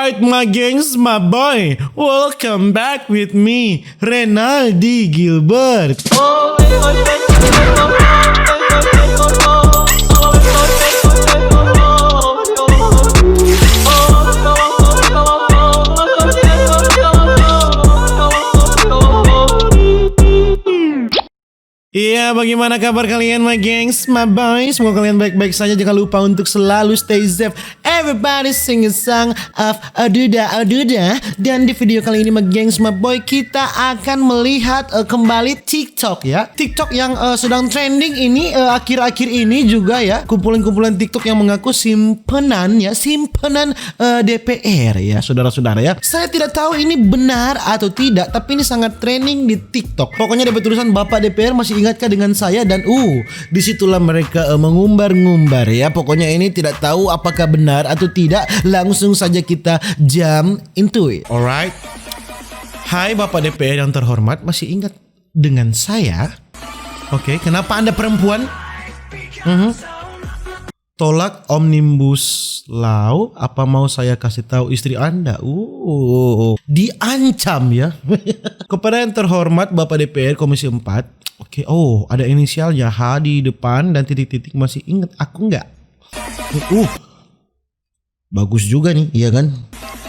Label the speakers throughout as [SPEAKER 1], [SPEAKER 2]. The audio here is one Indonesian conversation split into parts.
[SPEAKER 1] Alright my gengs, my boy, welcome back with me, Renaldi Gilbert. Iya, bagaimana kabar kalian my gengs, my boys? Semoga kalian baik-baik saja. Jangan lupa untuk selalu stay safe. Everybody sing a song of Aduda Aduda. Dan di video kali ini my gengs, my boy, kita akan melihat kembali TikTok ya. TikTok yang sedang trending ini akhir-akhir ini juga ya. Kumpulan-kumpulan TikTok yang mengaku simpenan ya, simpenan DPR ya, saudara-saudara ya. Saya tidak tahu ini benar atau tidak, tapi ini sangat trending di TikTok. Pokoknya ada tulisan Bapak DPR masih ingatkah dengan saya, dan disitulah mereka mengumbar-ngumbar ya. Pokoknya ini tidak tahu apakah benar atau tidak. Langsung saja kita jump into it. Alright. Hai Bapak DPR yang terhormat, masih ingat dengan saya? Oke, kenapa Anda perempuan? Tolak Omnibus Law. Apa mau saya kasih tahu istri Anda? Diancam ya. Kepada yang terhormat Bapak DPR Komisi 4. Oke, ada inisialnya H di depan dan titik-titik. Masih ingat aku nggak? Bagus juga nih, iya kan?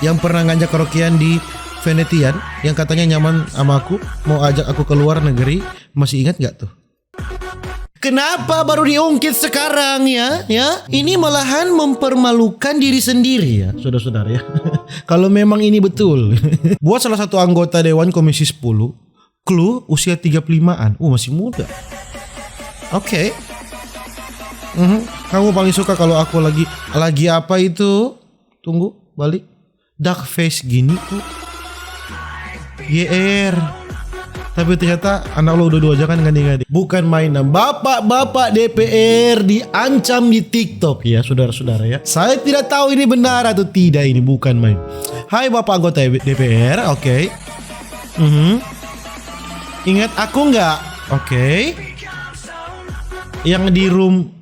[SPEAKER 1] Yang pernah ngajak karaokean di Venetian, yang katanya nyaman sama aku, mau ajak aku ke luar negeri. Masih ingat nggak tuh? Kenapa baru diungkit sekarang ya? Ini malahan mempermalukan diri sendiri ya, saudara-saudara ya. Kalau memang ini betul. Buat salah satu anggota Dewan Komisi 10, clue usia 35-an. Masih muda. Oke. Kamu paling suka kalau aku lagi apa itu? Tunggu, balik. Dark face gini tuh. GR. Tapi ternyata anak lo udah 2 aja kan ngadi-ngadi. Bukan mainan. Bapak-bapak DPR diancam di TikTok ya, saudara-saudara ya. Saya tidak tahu ini benar atau tidak, ini bukan main. Hai Bapak anggota DPR, oke. Ingat aku nggak? Oke. Yang di room.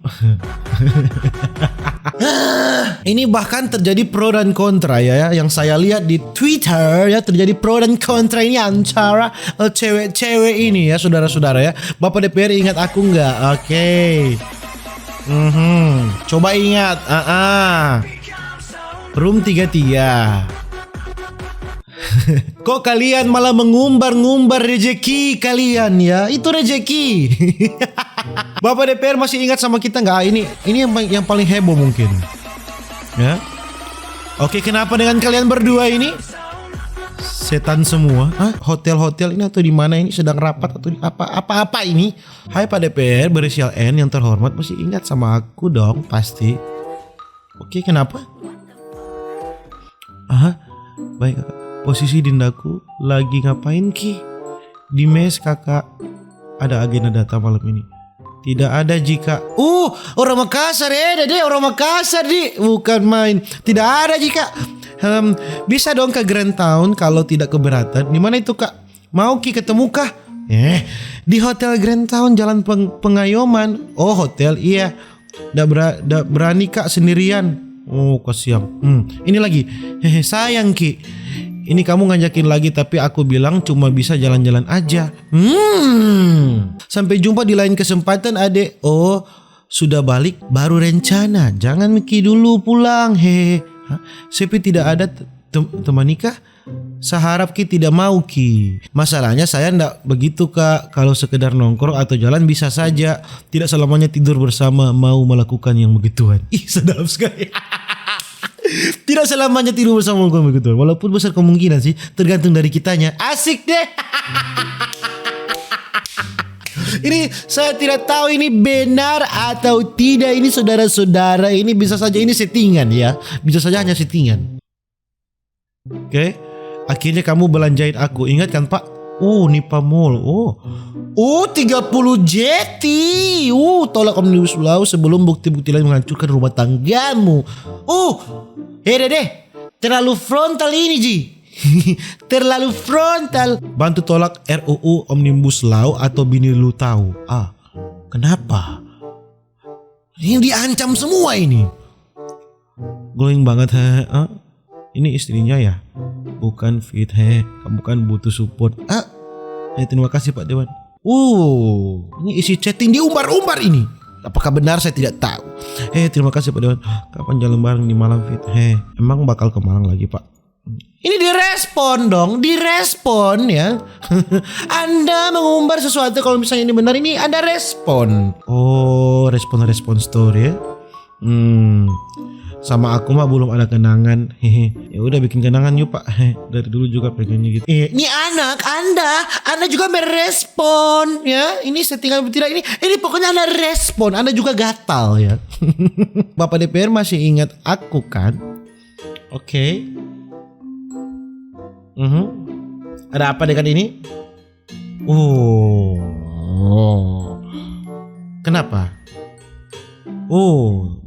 [SPEAKER 1] Ini bahkan terjadi pro dan kontra ya. Yang saya lihat di Twitter ya, terjadi pro dan kontra ini antara cewek-cewek ini ya, saudara-saudara ya. Bapak DPR ingat aku nggak? Oke. Coba ingat. Room 33. Kok kalian malah mengumbar-ngumbar rejeki kalian ya? Itu rejeki. Bapak DPR masih ingat sama kita nggak? Ini yang paling heboh mungkin. Ya. Oke, kenapa dengan kalian berdua ini? Setan semua. Hotel-hotel ini atau di mana ini sedang rapat atau di apa ini? Hai Pak DPR berinisial N yang terhormat, masih ingat sama aku dong pasti. Oke, kenapa? Baik kakak. Posisi dindaku lagi ngapain Ki? Di mes kakak. Ada agenda data malam ini. Tidak ada jika. Orang Makassar ya deh, orang Makassar di. Bukan main. Tidak ada jika. Bisa dong ke Grand Town kalau tidak keberatan. Di mana itu kak? Mau Ki ketemu kah? Di Hotel Grand Town Jalan Pengayoman. Hotel iya. Nggak berani kak sendirian. Kasihan. Ini lagi. Sayang Ki. Ini kamu ngajakin lagi tapi aku bilang cuma bisa jalan-jalan aja. Sampai jumpa di lain kesempatan adek. Sudah balik baru rencana. Jangan Ki dulu pulang. Sepi tidak ada teman nikah. Seharap Ki tidak mau Ki. Masalahnya saya ndak begitu kak. Kalau sekedar nongkrong atau jalan bisa saja. Tidak selamanya tidur bersama mau melakukan yang begituan. Sedap sekali. Tidak selamanya tidur bersama begitu. Walaupun besar kemungkinan sih, tergantung dari kitanya. Asik deh. Ini saya tidak tahu ini benar atau tidak. Ini saudara-saudara, ini bisa saja ini settingan ya. Bisa saja hanya settingan. Oke. Akhirnya kamu belanjain aku. Ingat kan Pak? Nipa Mall. 30 jeti. Tolak Omnibus Law sebelum bukti-bukti lain menghancurkan rumah tanggamu. Deh. Terlalu frontal ini Ji. Terlalu frontal. Bantu tolak RUU Omnibus Law atau bini lu tahu. Kenapa? Ini diancam semua ini. Glowing banget. Ini istrinya ya? Bukan Fit, kamu kan butuh support. Terima kasih Pak Dewan. Ini isi chatting diumbar-umbar ini. Apakah benar saya tidak tahu. Terima kasih Pak Dewan. Kapan jalan bareng di Malang Fit? Emang bakal ke Malang lagi Pak? Ini direspon dong, direspon ya. Anda mengumbar sesuatu kalau misalnya ini benar, ini Anda respon. Oh, respon story ya. Sama aku mah belum ada kenangan. Ya udah bikin kenangan yuk Pak. Dari dulu juga pengennya gitu. Ini anak Anda juga merespon ya. Ini settingan tidak ini pokoknya Anda respon. Anda juga gatal ya. Bapak DPR masih ingat aku kan? Oke. Ada apa dengan ini? Kenapa?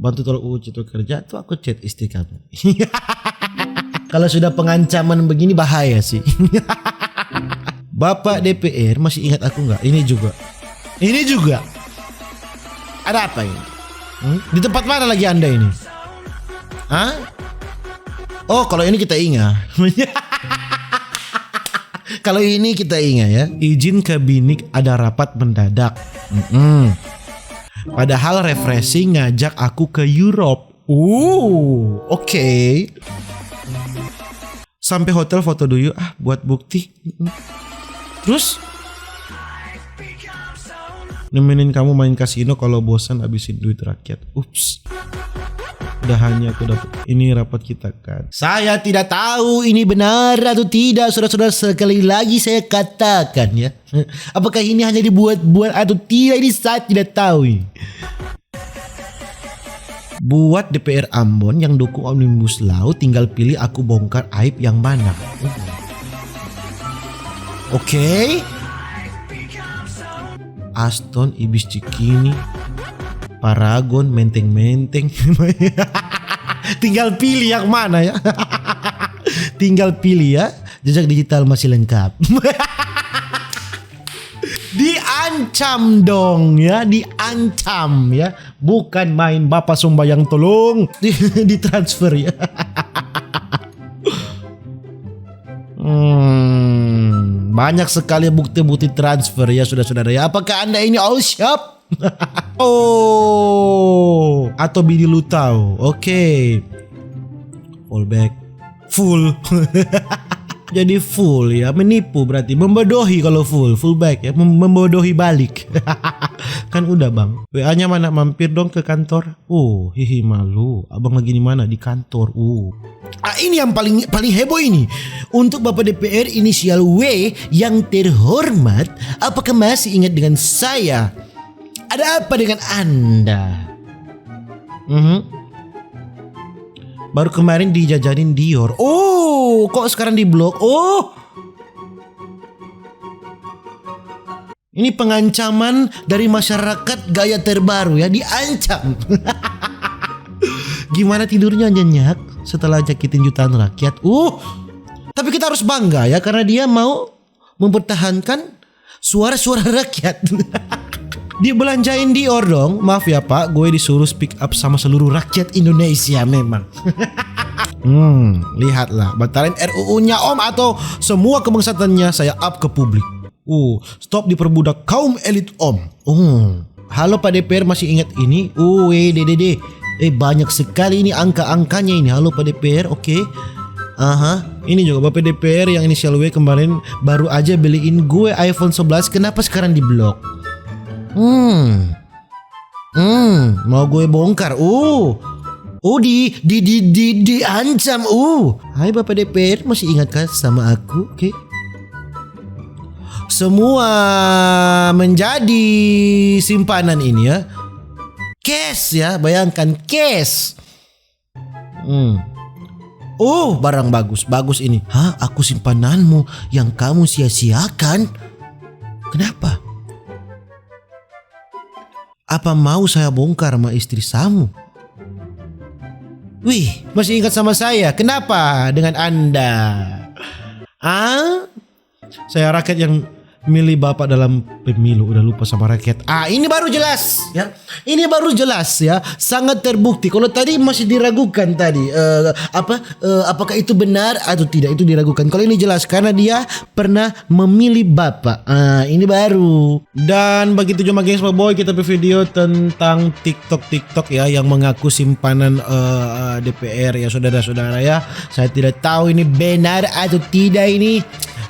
[SPEAKER 1] Bantu tolong itu kerja tuh aku chat istri kamu. Kalau sudah pengancaman begini bahaya sih. Bapak DPR masih ingat aku nggak? Ini juga. Ada apa ini? Di tempat mana lagi Anda ini? Kalau ini kita ingat. Kalau ini kita ingat ya. Izin kabinet ada rapat mendadak. Padahal refreshing ngajak aku ke Europe. Oke. Sampai hotel foto dulu buat bukti. Terus nemenin kamu main kasino kalau bosan habisin duit rakyat. Ups. Udah hanya aku dapat. Ini rapat kita kan. Saya tidak tahu ini benar atau tidak. Saudara-saudara, sekali lagi saya katakan ya. Apakah ini hanya dibuat-buat atau tidak, ini saya tidak tahu. Buat DPR Ambon yang dukung Omnibus Law, tinggal pilih aku bongkar aib yang mana. Oke. Aston, Ibis Cikini, Paragon, Menteng-Menteng. Tinggal pilih yang mana ya. Tinggal pilih ya. Jejak digital masih lengkap. Diancam dong ya. Diancam ya. Bukan main Bapak Sombayang tolong. Ditransfer ya. Banyak sekali bukti-bukti transfer ya saudara-saudara ya. Apakah Anda ini all shop? Atau bini lu tahu. Oke. Fallback full. Jadi full ya, menipu berarti, membodohi kalau fullback ya, membodohi balik. Kan udah bang, WA-nya mana, mampir dong ke kantor. Hihi malu, abang lagi di mana? Di kantor. Ini yang paling heboh ini. Untuk Bapak DPR inisial W yang terhormat, apakah masih ingat dengan saya? Ada apa dengan Anda? Baru kemarin dijajanin Dior. Kok sekarang diblok? Ini pengancaman dari masyarakat gaya terbaru ya, diancam. Gimana tidurnya nyenyak setelah nyakitin jutaan rakyat? Tapi kita harus bangga ya, karena dia mau mempertahankan suara-suara rakyat. Dibelanjain Dior dong. Maaf ya Pak, gue disuruh speak up sama seluruh rakyat Indonesia memang. Lihatlah, batalin RUU-nya Om atau semua kebangsatannya saya up ke publik. Stop diperbudak kaum elit Om. Halo Pak DPR, masih ingat ini? DDD. Banyak sekali ini angka-angkanya ini. Halo Pak DPR, oke. Ini juga Bapak DPR yang inisial W kemarin baru aja beliin gue iPhone 11. Kenapa sekarang diblok? Mau gue bongkar. Diancam. Hai Bapak DPR, masih ingat kan sama aku? Oke. Semua menjadi simpanan ini ya. Cash ya, bayangkan cash. Barang bagus ini. Aku simpananmu yang kamu sia-siakan. Kenapa? Apa mau saya bongkar sama istri kamu? Masih ingat sama saya? Kenapa dengan Anda? Saya rakyat yang milih bapak dalam pemilu, udah lupa sama rakyat. Ini baru jelas ya. Ini baru jelas ya, sangat terbukti. Kalau tadi masih diragukan tadi apakah itu benar atau tidak, itu diragukan. Kalau ini jelas karena dia pernah memilih bapak. Ini baru. Dan begitu cuma gengs boy, kita video tentang TikTok ya yang mengaku simpanan DPR ya saudara-saudara ya. Saya tidak tahu ini benar atau tidak ini.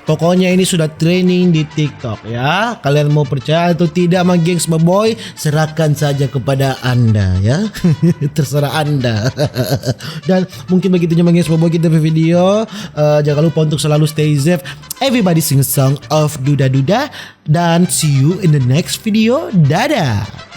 [SPEAKER 1] Pokoknya ini sudah trending di TikTok ya. Kalian mau percaya atau tidak sama gengs boy, serahkan saja kepada Anda ya. Terserah Anda. Dan mungkin begitu sama gengs boy kita video. Jangan lupa untuk selalu stay safe. Everybody sing a song of Duda Duda. Dan see you in the next video. Dadah.